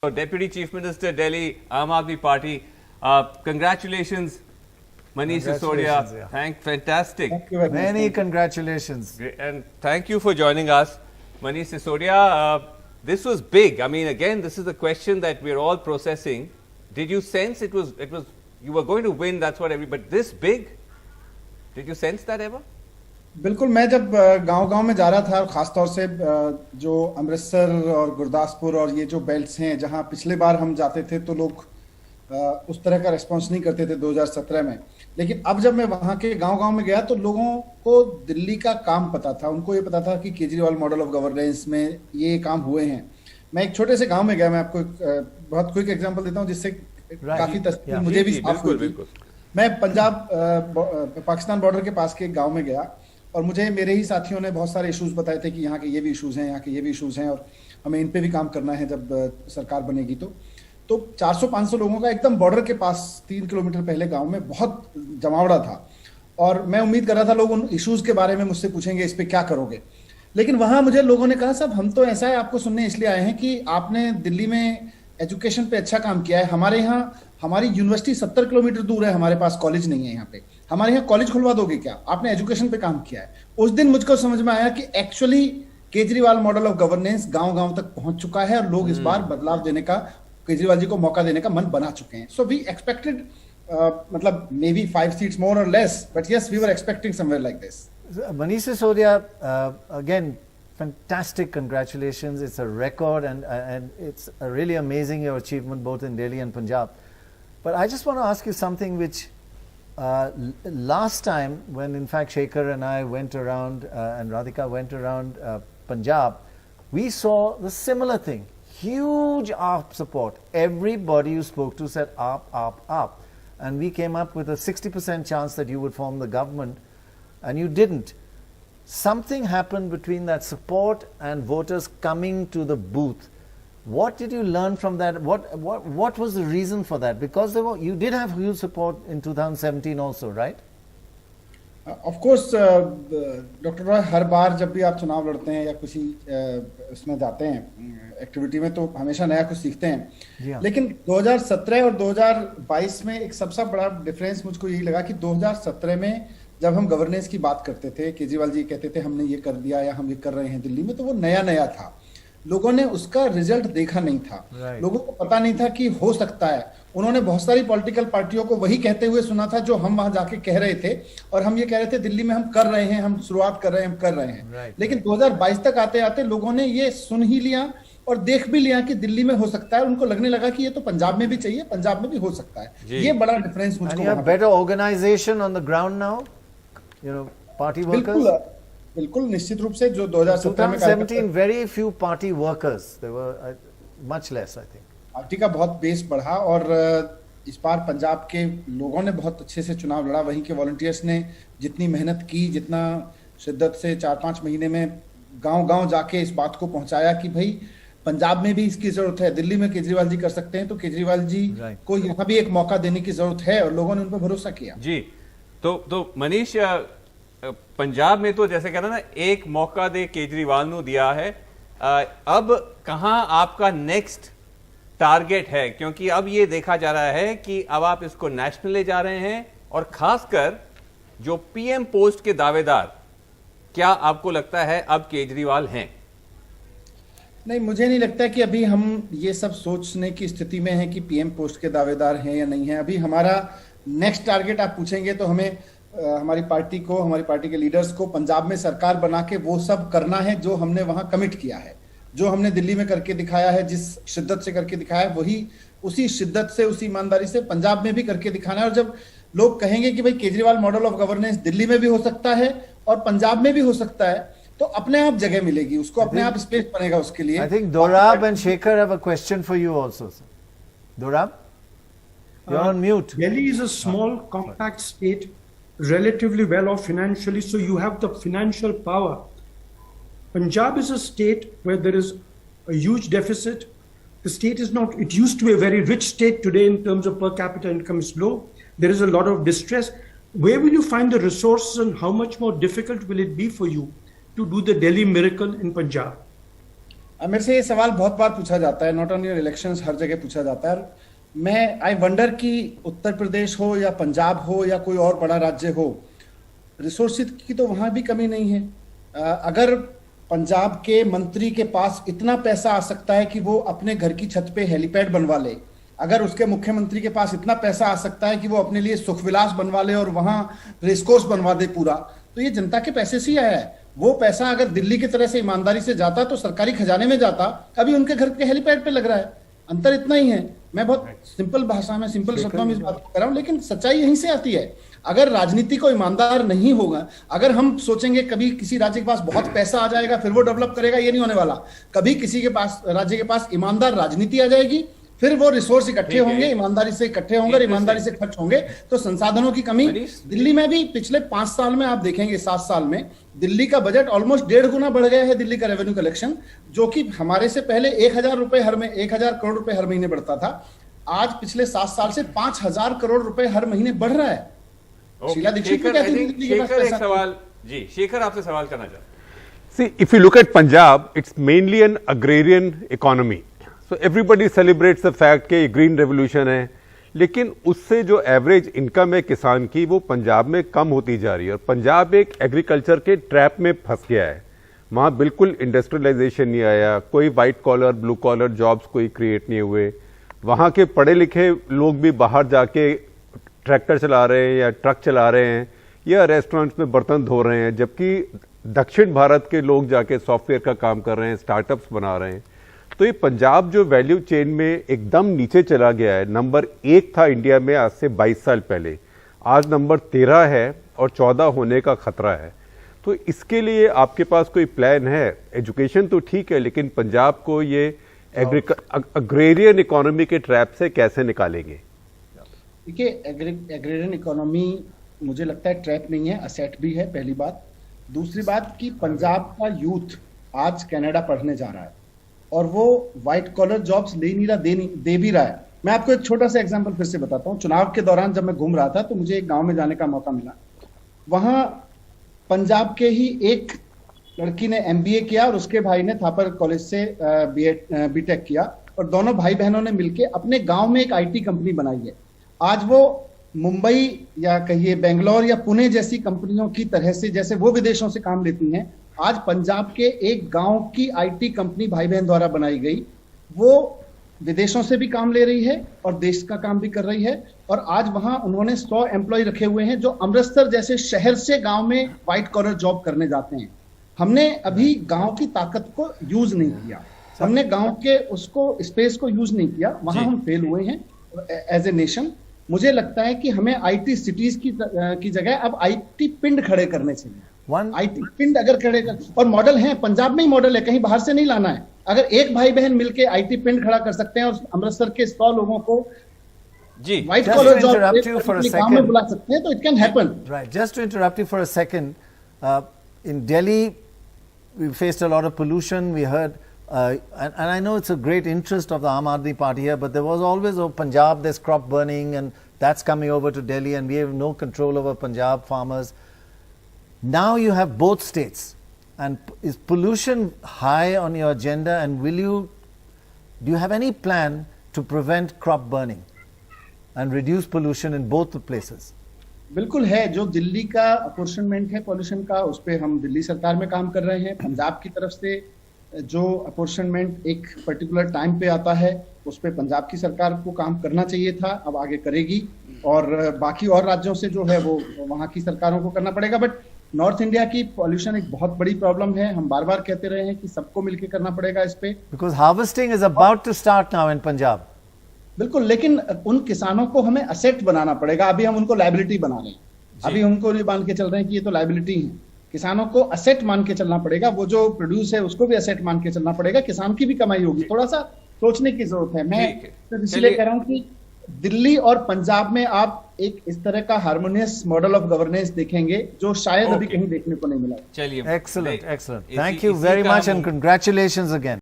Deputy Chief Minister, Delhi, Aam Aadmi Party. Congratulations, Manish Sisodia. Yeah. Fantastic. Thank you very much. Many congratulations. Great. And thank you for joining us, Manish Sisodia. This was big. I mean, again, this is a question that we're all processing. Did you sense it was you were going to win? That's what everybody. But this big? Did you sense that ever? बिल्कुल. मैं जब गांव-गांव में जा रहा था, खासतौर से जो अमृतसर और गुरदासपुर और ये जो बेल्ट्स हैं जहां पिछले बार हम जाते थे तो लोग उस तरह का रिस्पांस नहीं करते थे 2017 में, लेकिन अब जब मैं वहां के गांव-गांव में गया तो लोगों को दिल्ली का काम पता था. उनको ये पता था कि केजरीवाल मॉडल ऑफ गवर्नेंस में ये काम हुए हैं. मैं एक छोटे से गांव में गया. मैं आपको बहुत क्विक एग्जांपल देता हूं जिससे काफी तस्वीर मुझे भी साफ हुई. मैं पंजाब पाकिस्तान बॉर्डर के पास के एक गाँव में गया और मुझे मेरे ही साथियों ने बहुत सारे इश्यूज बताए थे कि यहाँ के ये भी इश्यूज हैं, यहाँ के ये भी इश्यूज हैं और हमें इन पे भी काम करना है जब सरकार बनेगी. तो 400-500 लोगों का एकदम बॉर्डर के पास 3 किलोमीटर पहले गांव में बहुत जमावड़ा था और मैं उम्मीद कर रहा था लोग उन इश्यूज के बारे में मुझसे पूछेंगे इस पे क्या करोगे. लेकिन वहां मुझे लोगों ने कहा साहब हम तो ऐसा है आपको सुनने इसलिए आए हैं कि आपने दिल्ली में एजुकेशन पे अच्छा काम किया है. हमारे यहाँ हमारी यूनिवर्सिटी 70 किलोमीटर दूर है, हमारे पास कॉलेज नहीं है यहाँ पे. हमारे यहाँ कॉलेज खुलवा दोगे क्या? आपने एजुकेशन पे काम किया है. उस दिन मुझको समझ में आया कि actually Kejriwal model of governance गांव-गांव तक पहुंच चुका है और लोग इस बार बदलाव देने का, केजरीवाल जी को मौका देने का मन बना चुके हैं. सो वी एक्सपेक्टेड मतलब may be 5 seats more or less, but yes, we were expecting somewhere like this. Manish Sisodia, again, fantastic congratulations. It's a record and it's really amazing your achievement both in Delhi and Punjab. But I just want to ask you something which last time when in fact Shekhar and I went around and Radhika went around Punjab, we saw the similar thing. Huge AAP support. Everybody you spoke to said AAP, AAP, AAP. And we came up with a 60% chance that you would form the government and you didn't. Something happened between that support and voters coming to the booth. What did you learn from that? What was the reason for that? Because you did have huge support in 2017 also, right? Of course, doctor Roy, हर बार जब भी आप चुनाव लड़ते हैं या किसी उसमें जाते हैं एक्टिविटी में तो हमेशा नया कुछ सीखते हैं. लेकिन 2017 और 2022 में एक सबसे बड़ा डिफरेंस मुझको यही लगा कि 2017 में जब हम गवर्नेंस की बात करते थे, केजरीवाल जी कहते थे हमने ये कर दिया या हम ये कर रहे हैं दिल्ली में, तो वो नया नया था. लोगों ने उसका रिजल्ट देखा नहीं था. लोगों को पता नहीं था कि हो सकता है. उन्होंने बहुत सारी पॉलिटिकल पार्टियों को वही कहते हुए सुना था जो हम वहां जाके कह रहे थे और हम ये कह रहे थे दिल्ली में हम कर रहे हैं, हम शुरुआत कर रहे हैं, हम कर रहे हैं. लेकिन 2022 तक आते आते लोगों ने ये सुन ही लिया और देख भी लिया कि दिल्ली में हो सकता है. उनको लगने लगा कि ये तो पंजाब में भी चाहिए, पंजाब में भी हो सकता है. ये बड़ा डिफरेंस मुझको. Better organisation on the ground now, you know, party workers. बिल्कुल निश्चित रूप से जो 2017 में 2017 very few party workers, there were much less I think. Party का बहुत बेस बढ़ा और इस बार पंजाब के लोगों ने बहुत अच्छे से चुनाव लड़ा. वहीं के वॉलंटियर्स ने जितनी मेहनत की, जितना शिद्दत से 4-5 महीने में गांव-गांव जाके इस बात को पहुंचाया कि भाई पंजाब में भी इसकी जरूरत है. दिल्ली में केजरीवाल जी कर सकते हैं तो केजरीवाल जी को यहाँ भी एक मौका देने की जरूरत है और लोगों ने उन पर भरोसा किया. जी, तो मनीष, पंजाब में तो जैसे कहना ना, एक मौका दे केजरीवाल ने दिया है. अब कहां आपका नेक्स्ट टारगेट है? क्योंकि अब ये देखा जा रहा है कि अब आप इसको नेशनल ले जा रहे हैं और खासकर जो पीएम पोस्ट के दावेदार, क्या आपको लगता है अब केजरीवाल हैं? नहीं, मुझे नहीं लगता कि अभी हम ये सब सोचने की स्थिति में हैं कि पीएम पोस्ट के दावेदार हैं या नहीं हैं. अभी हमारा नेक्स्ट टारगेट आप पूछेंगे तो हमें हमारी पार्टी को, हमारी पार्टी के लीडर्स को पंजाब में सरकार बना के वो सब करना है जो हमने वहां कमिट किया है. जो हमने दिल्ली में करके दिखाया है, जिस शिद्दत से करके दिखाया है, वही उसी शिद्दत से, उसी ईमानदारी से पंजाब में भी करके दिखाना है. और जब लोग कहेंगे कि भाई Kejriwal model of governance Delhi में भी हो सकता है और पंजाब में भी हो सकता है, तो अपने आप जगह मिलेगी उसको, अपने आप स्पेस बनेगा उसके लिए. I think Dorab and Shekhar have a question for you also, sir. Dorab, you're on mute. Delhi is a small, compact state, relatively well off financially, so you have the financial power. Punjab is a state where there is a huge deficit. The state is not, it used to be a very rich state. Today in terms of per capita income is low. There is a lot of distress. Where will you find the resources and how much more difficult will it be for you to do the Delhi miracle in Punjab? मेरे से ये सवाल बहुत बार पूछा जाता है, not only elections, हर जगह पूछा जाता है। मैं आई वंडर कि उत्तर प्रदेश हो या पंजाब हो या कोई और बड़ा राज्य हो, रिसोर्सेज की तो वहां भी कमी नहीं है। अगर पंजाब के मंत्री के पास इतना पैसा आ सकता है कि वो अपने घर की छत पे हेलीपैड बनवा ले, अगर उसके मुख्यमंत्री के पास इतना पैसा आ सकता है कि वो अपने लिए सुखविलास बनवा ले और वहां रेसकोर्स बनवा दे पूरा, तो ये जनता के पैसे से ही आया है। वो पैसा अगर दिल्ली की तरह से ईमानदारी से जाता तो सरकारी खजाने में जाता, अभी उनके घर के हेलीपैड पे लग रहा है। अंतर इतना ही है। मैं बहुत सिंपल भाषा में, सिंपल शब्दों में इस बात को कर रहा हूं, लेकिन सच्चाई यहीं से आती है। अगर राजनीति को ईमानदार नहीं होगा, अगर हम सोचेंगे कभी किसी राज्य के पास बहुत पैसा आ जाएगा फिर वो डेवलप करेगा, ये नहीं होने वाला। कभी किसी के पास, राज्य के पास ईमानदार राजनीति आ जाएगी, फिर वो रिसोर्स इकट्ठे होंगे, ईमानदारी से इकट्ठे होंगे और ईमानदारी से खर्च होंगे, तो संसाधनों की कमी। दिल्ली में भी पिछले 5 साल में आप देखेंगे, 7 साल में दिल्ली का बजट ऑलमोस्ट 1.5 गुना बढ़ गया है। दिल्ली का रेवेन्यू कलेक्शन, जो कि हमारे से पहले 1,000 रुपए हर में 1,000 करोड़ रुपए हर महीने बढ़ता था, आज पिछले 7 साल से 5,000 करोड़ रुपए हर महीने बढ़ रहा है। शीला दीक्षित भी कहती थी दिल्ली के पास शेखर एक पैसा सवाल, जी शेखर आपसे सवाल करना चाहता हूं। See, if you look at Punjab, it's mainly an agrarian economy. So everybody celebrates the fact कि ग्रीन रेवोल्यूशन है, लेकिन उससे जो एवरेज इनकम है किसान की वो पंजाब में कम होती जा रही है, और पंजाब एक एग्रीकल्चर के ट्रैप में फंस गया है। वहाँ बिल्कुल इंडस्ट्रियलाइजेशन नहीं आया, कोई white collar blue collar jobs कोई क्रिएट नहीं हुए। वहाँ के पढ़े लिखे लोग भी बाहर जाके ट्रैक्टर चला रहे हैं या ट्रक चला रहे हैं या रेस्टोरेंट्स में बर्तन धो रहे हैं, जबकि दक्षिण भारत के लोग जाके सॉफ्टवेयर का काम कर रहे हैं, स्टार्टअप्स बना रहे हैं। तो ये पंजाब जो वैल्यू चेन में एकदम नीचे चला गया है, नंबर 1 था इंडिया में आज से 22 साल पहले, आज नंबर 13 है और 14 होने का खतरा है। तो इसके लिए आपके पास कोई प्लान है? एजुकेशन तो ठीक है, लेकिन पंजाब को ये अग्रेरियन इकोनॉमी के ट्रैप से कैसे निकालेंगे? देखिए, एग्रेरियन इकोनॉमी मुझे लगता है ट्रैप नहीं है, असेट भी है, पहली बात। दूसरी बात कि पंजाब का यूथ आज कनाडा पढ़ने जा रहा है और वो व्हाइट कॉलर जॉब्स ले नहीं रहा, दे भी रहा है। मैं आपको एक छोटा सा एग्जांपल फिर से बताता हूँ। चुनाव के दौरान जब मैं घूम रहा था तो मुझे एक गांव में जाने का मौका मिला। वहां पंजाब के ही एक लड़की ने MBA किया और उसके भाई ने थापर कॉलेज से BTech किया, और दोनों भाई बहनों ने मिलकर अपने गांव में एक IT कंपनी बनाई है। आज वो मुंबई या कहिए बेंगलोर या पुणे जैसी कंपनियों की तरह से, जैसे वो विदेशों से काम लेती हैं, आज पंजाब के एक गांव की IT कंपनी भाई बहन द्वारा बनाई गई, वो विदेशों से भी काम ले रही है और देश का काम भी कर रही है। और आज वहां उन्होंने 100 एम्प्लॉय रखे हुए हैं जो अमृतसर जैसे शहर से गांव में व्हाइट कॉलर जॉब करने जाते हैं। हमने अभी गांव की ताकत को यूज नहीं किया, हमने गांव के उसको स्पेस को यूज नहीं किया, वहां हम फेल हुए हैं एज ए नेशन। मुझे लगता है कि हमें IT सिटीज की जगह अब IT पिंड खड़े करने चाहिए। IT पिंड अगर खड़े कर, और मॉडल है, पंजाब में ही मॉडल है, कहीं बाहर से नहीं लाना है। अगर एक भाई बहन मिलके IT पिंड खड़ा कर सकते हैं और अमृतसर के 100 लोगों को जी व्हाइट कॉलर जॉब काम में बुला सकते हैं, तो it can happen. Right. Just to interrupt you for a second, in Delhi, we faced a lot of pollution. We heard, and I know it's a great interest of the Aam Aadmi Party here, but there was always, oh, Punjab, there's crop burning, and that's coming over to Delhi, and we have no control over Punjab farmers. Now you have both states, and is pollution high on your agenda, and do you have any plan to prevent crop burning and reduce pollution in both the places? बिल्कुल है। जो दिल्ली का apportionment है pollution का, उस पर हम दिल्ली सरकार में काम कर रहे हैं। पंजाब की तरफ से जो अपोर्शनमेंट एक पर्टिकुलर टाइम पे आता है, उस पर पंजाब की सरकार को काम करना चाहिए था, अब आगे करेगी। और बाकी और राज्यों से जो है वो वहाँ की सरकारों को करना पड़ेगा। बट नॉर्थ इंडिया की पॉल्यूशन एक बहुत बड़ी प्रॉब्लम है। हम बार बार कहते रहे हैं कि सबको मिलकर करना पड़ेगा इस पे। Because harvesting is about to start now in Punjab. बिल्कुल, लेकिन उन किसानों को हमें असेट बनाना पड़ेगा। अभी हम उनको लायबिलिटी बना रहे हैं, अभी उनको नहीं मान के चल रहे हैं कि ये तो लायबिलिटी है। किसानों को असेट मान के चलना पड़ेगा, वो जो प्रोड्यूस है उसको भी असेट मान के चलना पड़ेगा, किसान की भी कमाई होगी। थोड़ा सा सोचने की जरूरत है। मैं इसलिए कह रहा हूँ कि दिल्ली और पंजाब में आप एक इस तरह का हार्मोनियस मॉडल ऑफ गवर्नेंस देखेंगे जो शायद अभी कहीं देखने को नहीं मिला। चलिए, Excellent, excellent. Thank you very much and congratulations again.